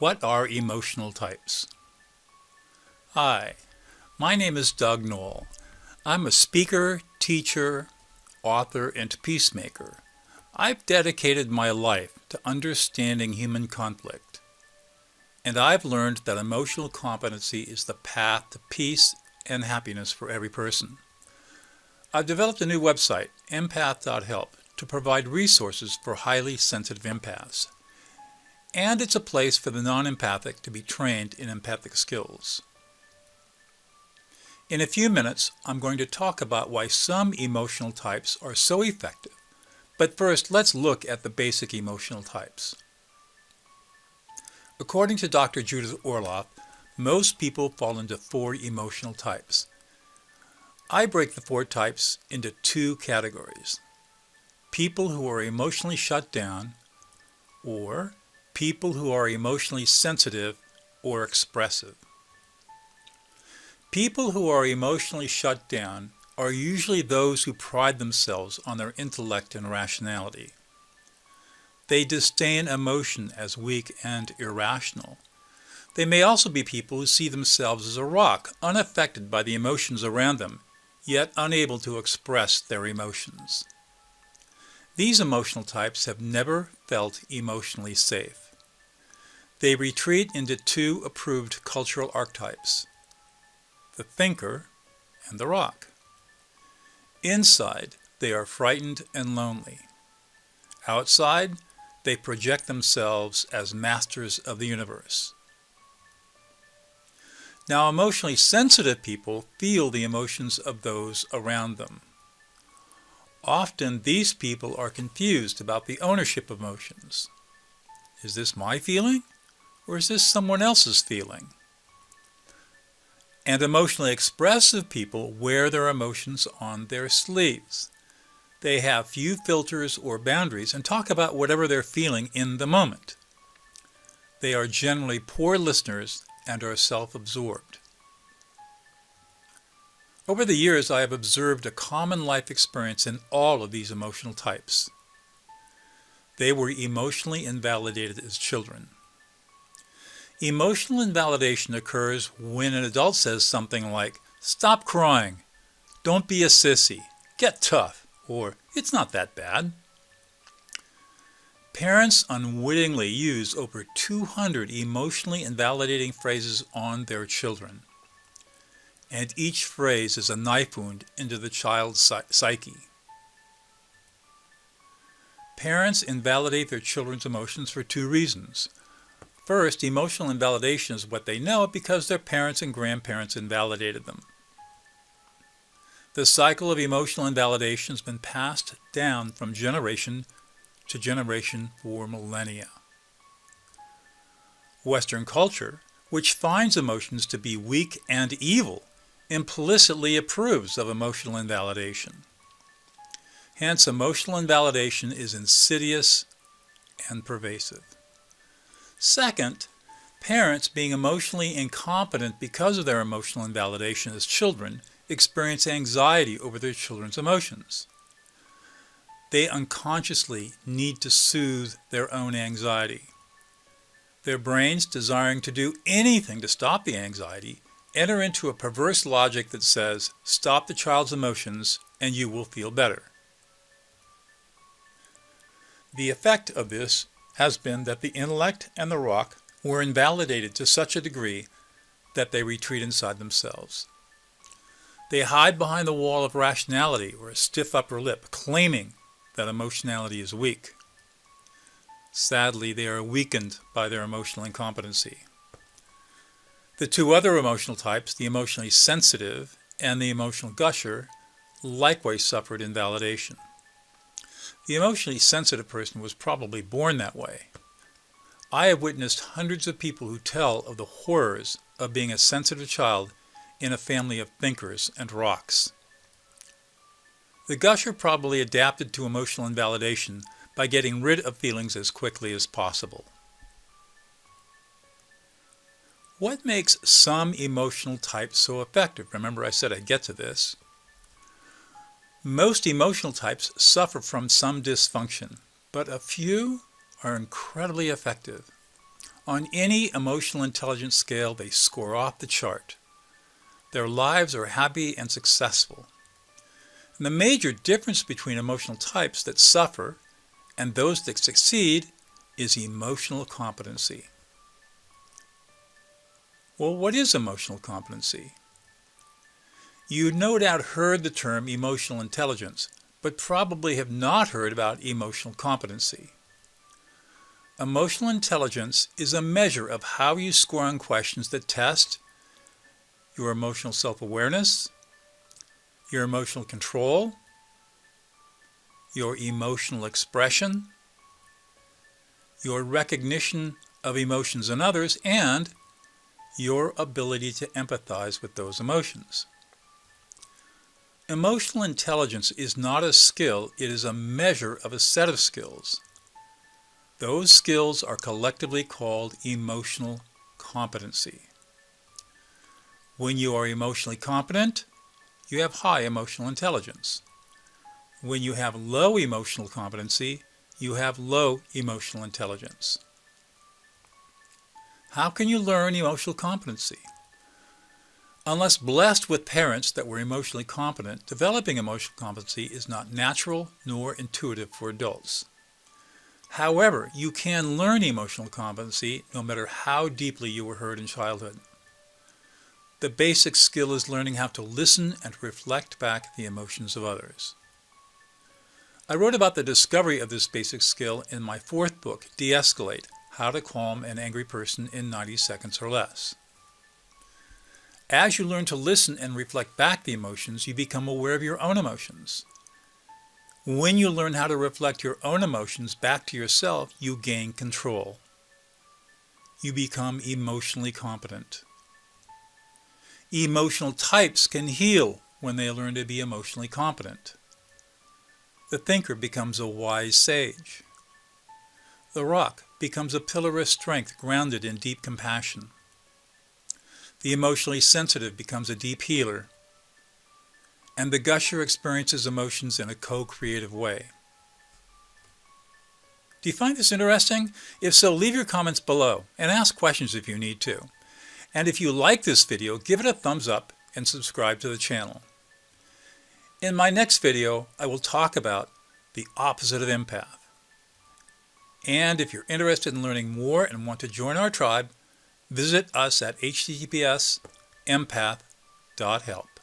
What are emotional types? Hi, my name is Doug Knoll. I'm a speaker, teacher, author, and peacemaker. I've dedicated my life to understanding human conflict, and I've learned that emotional competency is the path to peace and happiness for every person. I've developed a new website, empath.help, to provide resources for highly sensitive empaths. And it's a place for the non-empathic to be trained in empathic skills. In a few minutes, I'm going to talk about why some emotional types are so effective. But first, let's look at the basic emotional types. According to Dr. Judith Orloff, most people fall into 4 emotional types. I break the 4 types into 2 categories: people who are emotionally shut down, or people who are emotionally sensitive or expressive. People who are emotionally shut down are usually those who pride themselves on their intellect and rationality. They disdain emotion as weak and irrational. They may also be people who see themselves as a rock, unaffected by the emotions around them, yet unable to express their emotions. These emotional types have never felt emotionally safe. They retreat into 2 approved cultural archetypes: the thinker and the rock. Inside, they are frightened and lonely. Outside, they project themselves as masters of the universe. Now, emotionally sensitive people feel the emotions of those around them. Often, these people are confused about the ownership of emotions. Is this my feeling, or is this someone else's feeling? And emotionally expressive people wear their emotions on their sleeves. They have few filters or boundaries and talk about whatever they're feeling in the moment. They are generally poor listeners and are self-absorbed. Over the years, I have observed a common life experience in all of these emotional types. They were emotionally invalidated as children. Emotional invalidation occurs when an adult says something like, "Stop crying," "Don't be a sissy," "Get tough," or "It's not that bad." Parents unwittingly use over 200 emotionally invalidating phrases on their children, and each phrase is a knife wound into the child's psyche. Parents invalidate their children's emotions for 2 reasons. First, emotional invalidation is what they know because their parents and grandparents invalidated them. The cycle of emotional invalidation has been passed down from generation to generation for millennia. Western culture, which finds emotions to be weak and evil, implicitly approves of emotional invalidation. Hence, emotional invalidation is insidious and pervasive. Second, parents, being emotionally incompetent because of their emotional invalidation as children, experience anxiety over their children's emotions. They unconsciously need to soothe their own anxiety. Their brains, desiring to do anything to stop the anxiety, enter into a perverse logic that says, "Stop the child's emotions and you will feel better." The effect of this has been that the intellect and the rock were invalidated to such a degree that they retreat inside themselves. They hide behind the wall of rationality or a stiff upper lip, claiming that emotionality is weak. Sadly, they are weakened by their emotional incompetency. The 2 other emotional types, the emotionally sensitive and the emotional gusher, likewise suffered invalidation. The emotionally sensitive person was probably born that way. I have witnessed hundreds of people who tell of the horrors of being a sensitive child in a family of thinkers and rocks. The gusher probably adapted to emotional invalidation by getting rid of feelings as quickly as possible. What makes some emotional types so effective? Remember, I said I'd get to this. Most emotional types suffer from some dysfunction, but a few are incredibly effective. On any emotional intelligence scale, they score off the chart. Their lives are happy and successful. And the major difference between emotional types that suffer and those that succeed is emotional competency. Well, what is emotional competency? You no doubt heard the term emotional intelligence, but probably have not heard about emotional competency. Emotional intelligence is a measure of how you score on questions that test your emotional self-awareness, your emotional control, your emotional expression, your recognition of emotions in others, and your ability to empathize with those emotions. Emotional intelligence is not a skill, it is a measure of a set of skills. Those skills are collectively called emotional competency. When you are emotionally competent, you have high emotional intelligence. When you have low emotional competency, you have low emotional intelligence. How can you learn emotional competency? Unless blessed with parents that were emotionally competent, developing emotional competency is not natural nor intuitive for adults. However, you can learn emotional competency no matter how deeply you were hurt in childhood. The basic skill is learning how to listen and reflect back the emotions of others. I wrote about the discovery of this basic skill in my fourth book, De-Escalate: How to Calm an Angry Person in 90 Seconds or Less. As you learn to listen and reflect back the emotions, you become aware of your own emotions. When you learn how to reflect your own emotions back to yourself, you gain control. You become emotionally competent. Emotional types can heal when they learn to be emotionally competent. The thinker becomes a wise sage. The rock becomes a pillar of strength grounded in deep compassion. The emotionally sensitive becomes a deep healer. And the gusher experiences emotions in a co-creative way. Do you find this interesting? If so, leave your comments below and ask questions if you need to. And if you like this video, give it a thumbs up and subscribe to the channel. In my next video, I will talk about the opposite of empath. And if you're interested in learning more and want to join our tribe, visit us at https://empath.help.